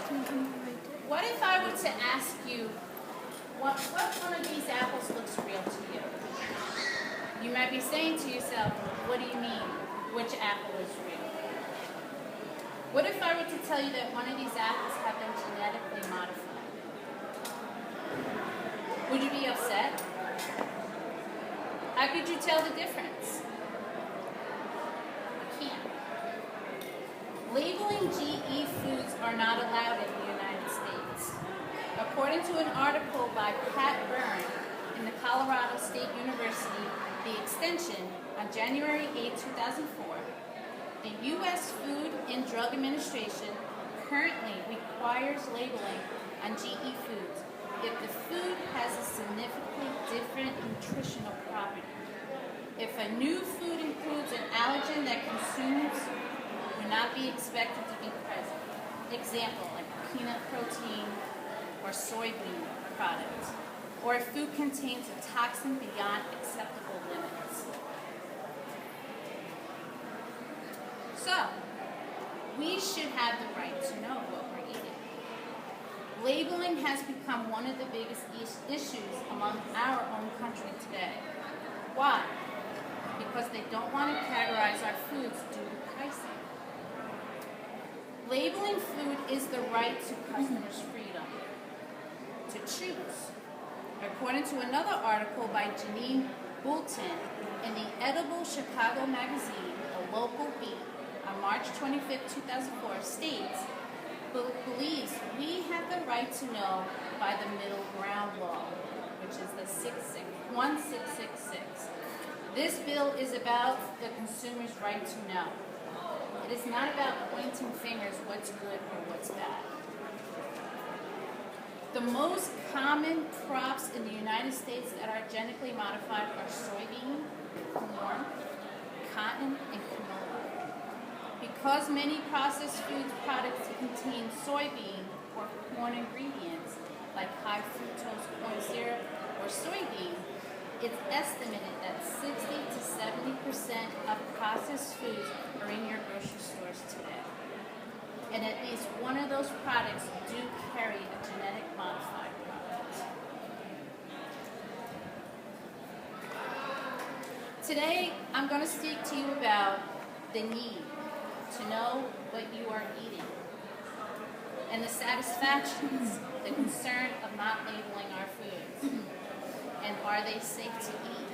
What if I were to ask you, what one of these apples looks real to you? You might be saying to yourself, what do you mean? Which apple is real? What if I were to tell you that one of these apples have been genetically modified? Would you be upset? How could you tell the difference? You can't. Labeling GE foods are not allowed in the United States. According to an article by Pat Byrne in the Colorado State University, The Extension, on January 8, 2004, the U.S. Food and Drug Administration currently requires labeling on GE foods if the food has a significantly different nutritional property. If a new food includes an allergen that consumers would not be expected to be present. Example, like peanut protein or soybean products. Or if food contains a toxin beyond acceptable limits. So, we should have the right to know what we're eating. Labeling has become one of the biggest issues among our own country today. Why? Because they don't want to categorize our foods due to pricing. Labeling food is the right to customers' freedom to choose. According to another article by Janine Boulton in the Edible Chicago magazine, a local beat, on March 25, 2004, states, believes we have the right to know by the Middle Ground Law, which is the 1666. This bill is about the consumer's right to know. It is not about pointing fingers what's good or what's bad. The most common crops in the United States that are genetically modified are soybean, corn, cotton, and canola. Because many processed food products contain soybean or corn ingredients, like high fructose corn syrup or soybean, it's estimated that 60 to 70% of processed foods are in your grocery stores today. And at least one of those products do carry a genetic modified product. Today, I'm going to speak to you about the need to know what you are eating and the satisfactions, the concern of not labeling our foods. And are they safe to eat?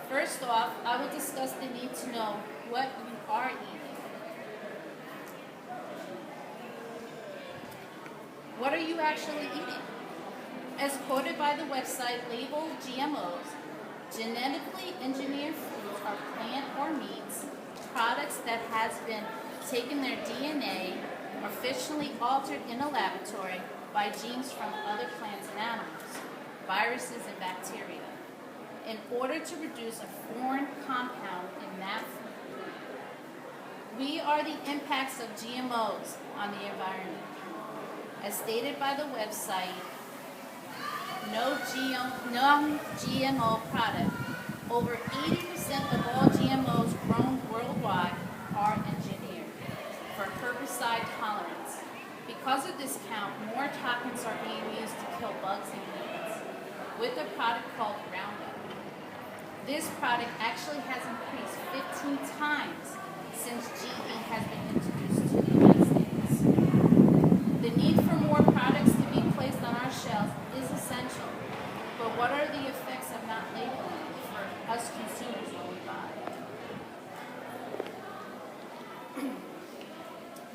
First off, I will discuss the need to know what you are eating. What are you actually eating? As quoted by the website Label GMOs, genetically engineered foods are plant or meats, products that has been taken their DNA artificially altered in a laboratory by genes from other plants and animals, viruses and bacteria, in order to produce a foreign compound in that food. We are the impacts of GMOs on the environment. As stated by the website, no GMO product. Over 80% of all GMOs grown worldwide are engineered for herbicide tolerance. Because of this count, more toxins are being used to kill bugs and weeds with a product called Roundup. This product actually has increased 15 times since GE has been introduced to the United States. The need for more products to be placed on our shelves is essential, but what are the effects of not labeling for us consumers when we buy?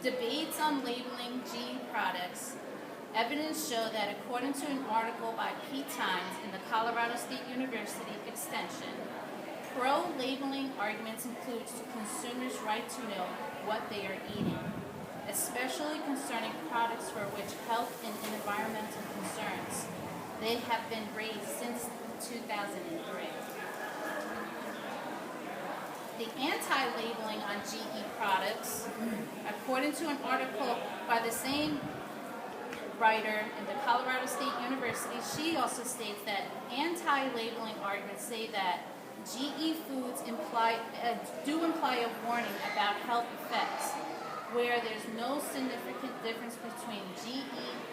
Debates on labeling GE products. Evidence show that according to an article by Pete Times in the Colorado State University Extension, pro-labeling arguments include consumers' right to know what they are eating, especially concerning products for which health and environmental concerns. They have been raised since 2003. The anti-labeling on GE products, according to an article by the same writer in the Colorado State University, she also states that anti-labeling arguments say that GE foods do imply a warning about health effects. where there's no significant difference between GE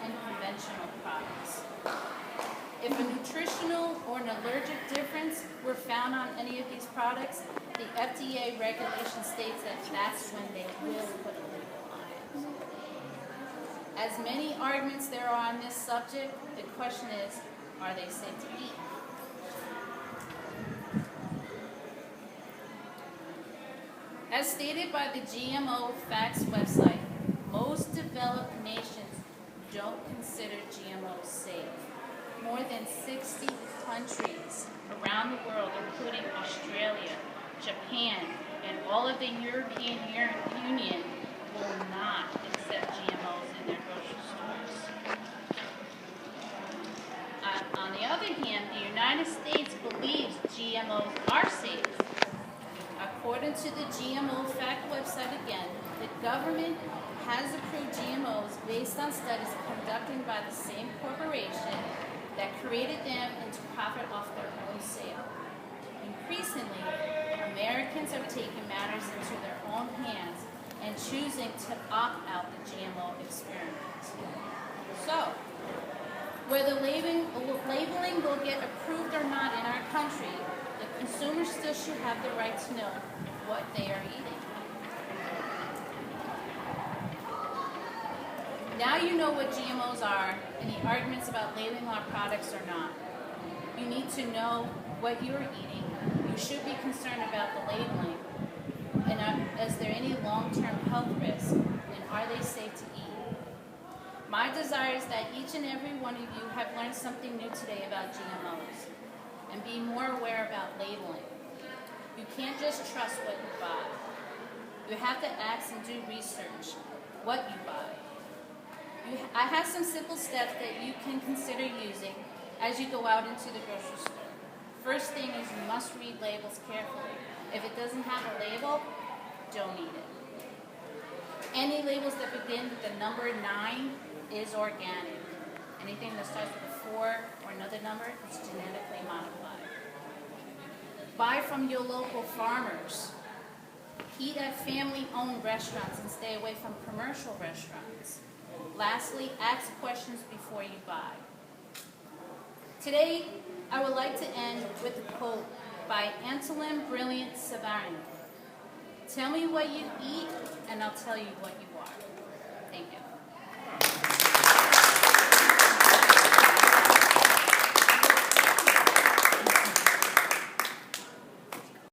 and conventional products. If a nutritional or an allergic difference were found on any of these products, the FDA regulation states that that's when they will put a label on it. As many arguments there are on this subject, the question is, are they safe to eat? As stated by the GMO Facts website, most developed nations don't consider GMOs safe. More than 60 countries around the world, including Australia, Japan, and all of the European Union, will not accept GMOs in their grocery stores. On the other hand, the United States believes GMOs are safe. According to the GMO Fact website again, the government has approved GMOs based on studies conducted by the same corporation that created them and to profit off their own sale. Increasingly, Americans are taking matters into their own hands and choosing to opt out the GMO experiment. So, whether labeling will get approved or not in our country, the consumer still should have the right to know what they are eating. Now you know what GMOs are and the arguments about labeling our products or not. You need to know what you're eating. You should be concerned about the labeling. And is there any long-term health risk? And are they safe to eat? My desire is that each and every one of you have learned something new today about GMOs and be more aware about labeling. You can't just trust what you buy. You have to ask and do research what you buy. I have some simple steps that you can consider using as you go out into the grocery store. First thing is you must read labels carefully. If it doesn't have a label, don't eat it. Any labels that begin with the number 9 is organic. Anything that starts with a 4 or another number is genetically modified. Buy from your local farmers. Eat at family-owned restaurants and stay away from commercial restaurants. Lastly, ask questions before you buy. Today, I would like to end with a quote by Antolin Brilliant Savarin. Tell me what you eat, and I'll tell you what you are. Thank you.